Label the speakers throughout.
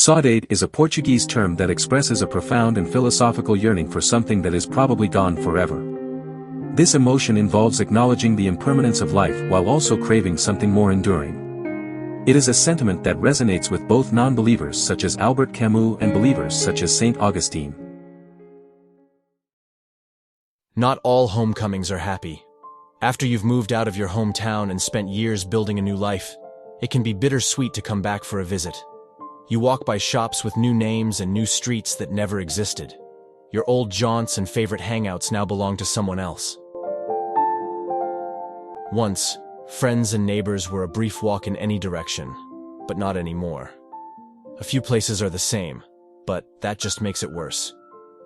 Speaker 1: Saudade is a Portuguese term that expresses a profound and philosophical yearning for something that is probably gone forever. This emotion involves acknowledging the impermanence of life while also craving something more enduring. It is a sentiment that resonates with both non-believers such as Albert Camus and believers such as Saint Augustine.
Speaker 2: Not all homecomings are happy. After you've moved out of your hometown and spent years building a new life, it can be bittersweet to come back for a visit. You walk by shops with new names and new streets that never existed. Your old jaunts and favorite hangouts now belong to someone else. Once, friends and neighbors were a brief walk in any direction, but not anymore. A few places are the same, but that just makes it worse.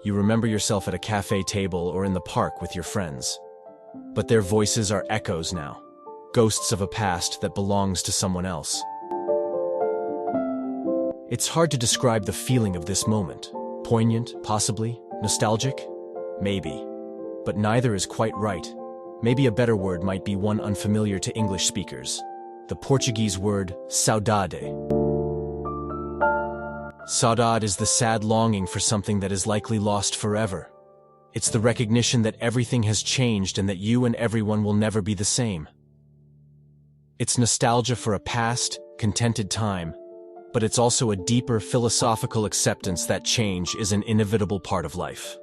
Speaker 2: You remember yourself at a cafe table or in the park with your friends. But their voices are echoes now, ghosts of a past that belongs to someone else. It's hard to describe the feeling of this moment. Poignant, possibly. Nostalgic? Maybe. But neither is quite right. Maybe a better word might be one unfamiliar to English speakers. The Portuguese word saudade. Saudade is the sad longing for something that is likely lost forever. It's the recognition that everything has changed and that you and everyone will never be the same. It's nostalgia for a past, contented time, but it's also a deeper philosophical acceptance that change is an inevitable part of life.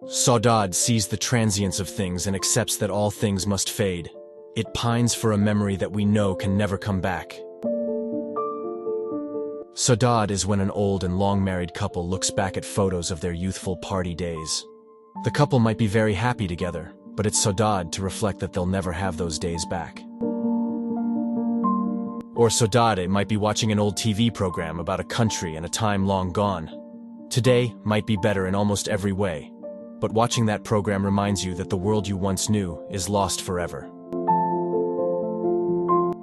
Speaker 2: Saudade sees the transience of things and accepts that all things must fade. It pines for a memory that we know can never come back. Saudade is when an old and long-married couple looks back at photos of their youthful party days. The couple might be very happy together, but it's saudade to reflect that they'll never have those days back. Or saudade might be watching an old TV program about a country and a time long gone. Today might be better in almost every way, but watching that program reminds you that the world you once knew is lost forever.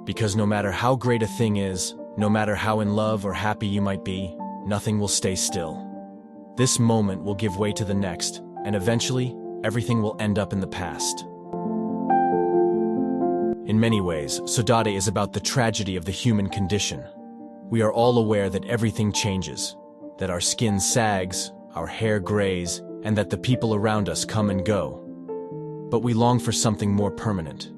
Speaker 2: Because no matter how great a thing is, no matter how in love or happy you might be, nothing will stay still. This moment will give way to the next, and eventually, everything will end up in the past. In many ways, saudade is about the tragedy of the human condition. We are all aware that everything changes, that our skin sags, our hair grays, and that the people around us come and go. But we long for something more permanent.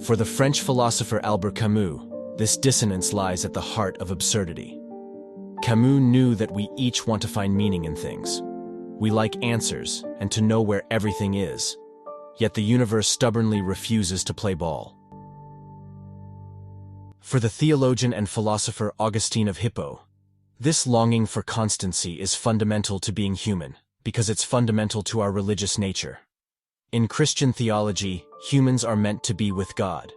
Speaker 2: For the French philosopher Albert Camus, this dissonance lies at the heart of absurdity. Camus knew that we each want to find meaning in things. We like answers and to know where everything is. Yet the universe stubbornly refuses to play ball. For the theologian and philosopher Augustine of Hippo, this longing for constancy is fundamental to being human, because it's fundamental to our religious nature. In Christian theology, humans are meant to be with God.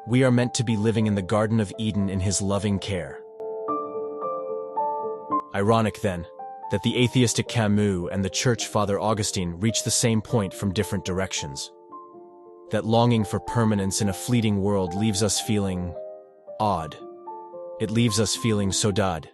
Speaker 2: We are meant to be living in the Garden of Eden in His loving care. Ironic, then, that the atheistic Camus and the church father Augustine reach the same point from different directions. That longing for permanence in a fleeting world leaves us feeling odd. It leaves us feeling saudade.